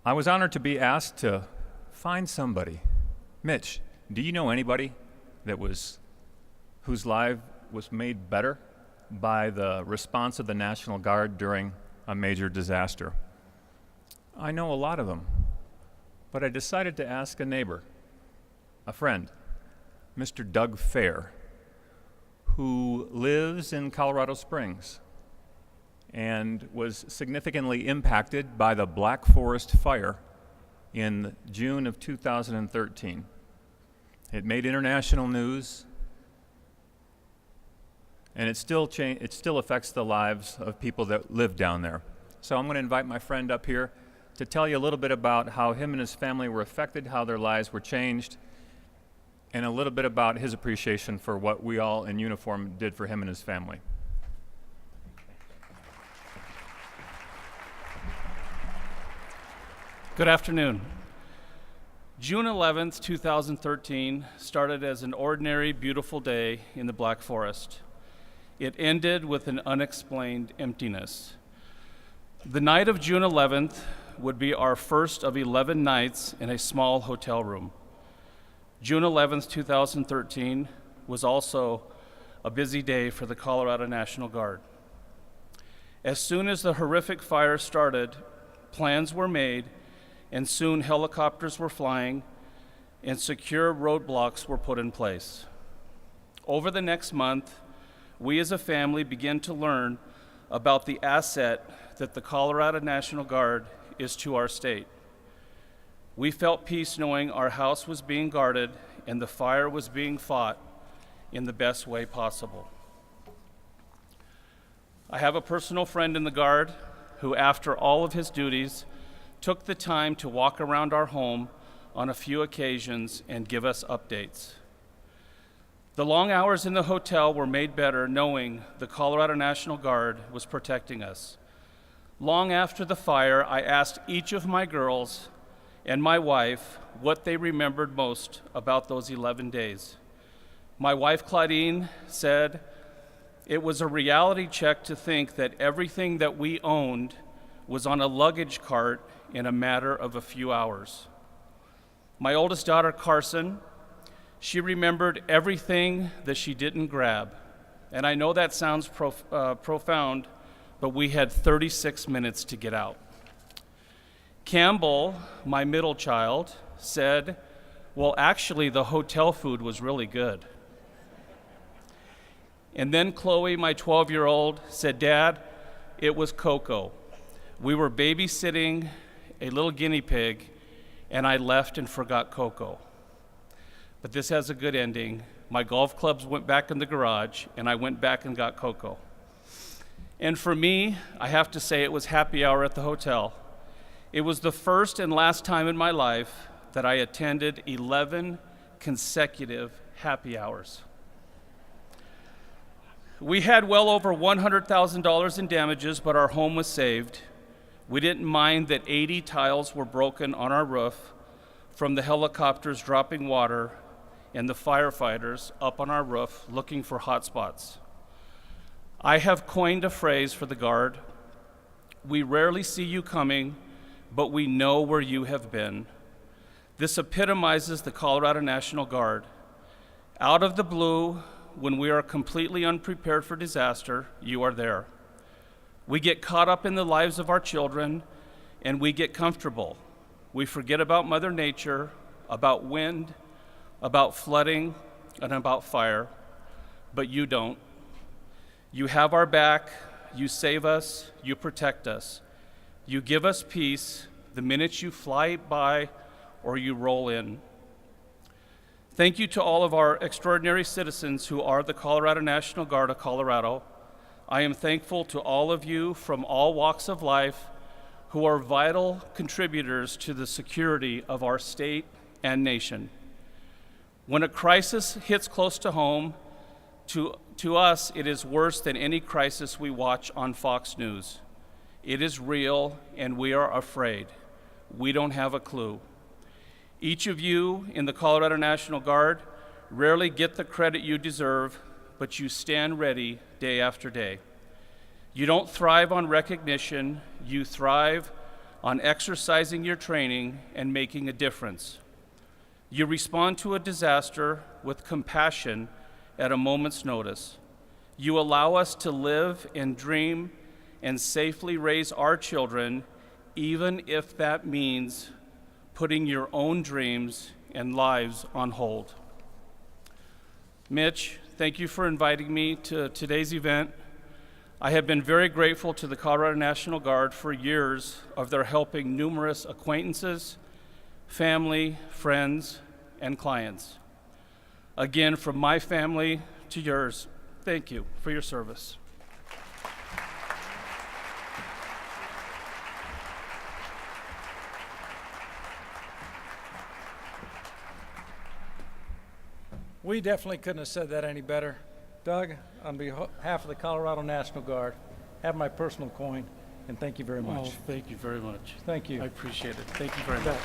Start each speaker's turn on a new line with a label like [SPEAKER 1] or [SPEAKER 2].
[SPEAKER 1] I was honored to be asked to find somebody. Mitch, do you know anybody whose life was made better by the response of the National Guard during a major disaster? I know a lot of them, but I decided to ask a neighbor, a friend, Mr. Doug Fair, who lives in Colorado Springs and was significantly impacted by the Black Forest fire in June of 2013. It made international news, and it still affects the lives of people that live down there. So I'm going to invite my friend up here to tell you a little bit about how him and his family were affected, how their lives were changed, and a little bit about his appreciation for what we all in uniform did for him and his family.
[SPEAKER 2] Good afternoon. June 11th, 2013 started as an ordinary, beautiful day in the Black Forest. It ended with an unexplained emptiness. The night of June 11th would be our first of 11 nights in a small hotel room. June 11th, 2013 was also a busy day for the Colorado National Guard. As soon as the horrific fire started, plans were made, and soon helicopters were flying and secure roadblocks were put in place. Over the next month, we as a family began to learn about the asset that the Colorado National Guard is to our state. We felt peace knowing our house was being guarded and the fire was being fought in the best way possible. I have a personal friend in the Guard who, after all of his duties, took the time to walk around our home on a few occasions and give us updates. The long hours in the hotel were made better knowing the Colorado National Guard was protecting us. Long after the fire, I asked each of my girls and my wife what they remembered most about those 11 days. My wife, Claudine, said it was a reality check to think that everything that we owned was on a luggage cart in a matter of a few hours. My oldest daughter, Carson, she remembered everything that she didn't grab. And I know that sounds profound, but we had 36 minutes to get out. Campbell, my middle child, said, well, actually, the hotel food was really good. And then Chloe, my 12-year-old, said, Dad, it was Coco. We were babysitting a little guinea pig, and I left and forgot Coco. But this has a good ending. My golf clubs went back in the garage, and I went back and got Coco. And for me, I have to say it was happy hour at the hotel. It was the first and last time in my life that I attended 11 consecutive happy hours. We had well over $100,000 in damages, but our home was saved. We didn't mind that 80 tiles were broken on our roof from the helicopters dropping water and the firefighters up on our roof looking for hot spots. I have coined a phrase for the Guard. We rarely see you coming, but we know where you have been. This epitomizes the Colorado National Guard. Out of the blue, when we are completely unprepared for disaster, you are there. We get caught up in the lives of our children, and we get comfortable. We forget about Mother Nature, about wind, about flooding, and about fire, but you don't. You have our back, you save us, you protect us. You give us peace the minute you fly by or you roll in. Thank you to all of our extraordinary citizens who are the Colorado National Guard of Colorado. I am thankful to all of you from all walks of life who are vital contributors to the security of our state and nation. When a crisis hits close to home, to us, it is worse than any crisis we watch on Fox News. It is real, and we are afraid. We don't have a clue. Each of you in the Colorado National Guard rarely get the credit you deserve, but you stand ready day after day. You don't thrive on recognition, you thrive on exercising your training and making a difference. You respond to a disaster with compassion at a moment's notice. You allow us to live and dream and safely raise our children, even if that means putting your own dreams and lives on hold. Mitch, thank you for inviting me to today's event. I have been very grateful to the Colorado National Guard for years of their helping numerous acquaintances, family, friends, and clients. Again, from my family to yours, thank you for your service.
[SPEAKER 3] We definitely couldn't have said that any better. Doug, on behalf of the Colorado National Guard, have my personal coin, and thank you very much.
[SPEAKER 2] Oh, thank you very much.
[SPEAKER 3] Thank you.
[SPEAKER 2] I appreciate it. Thank you very much.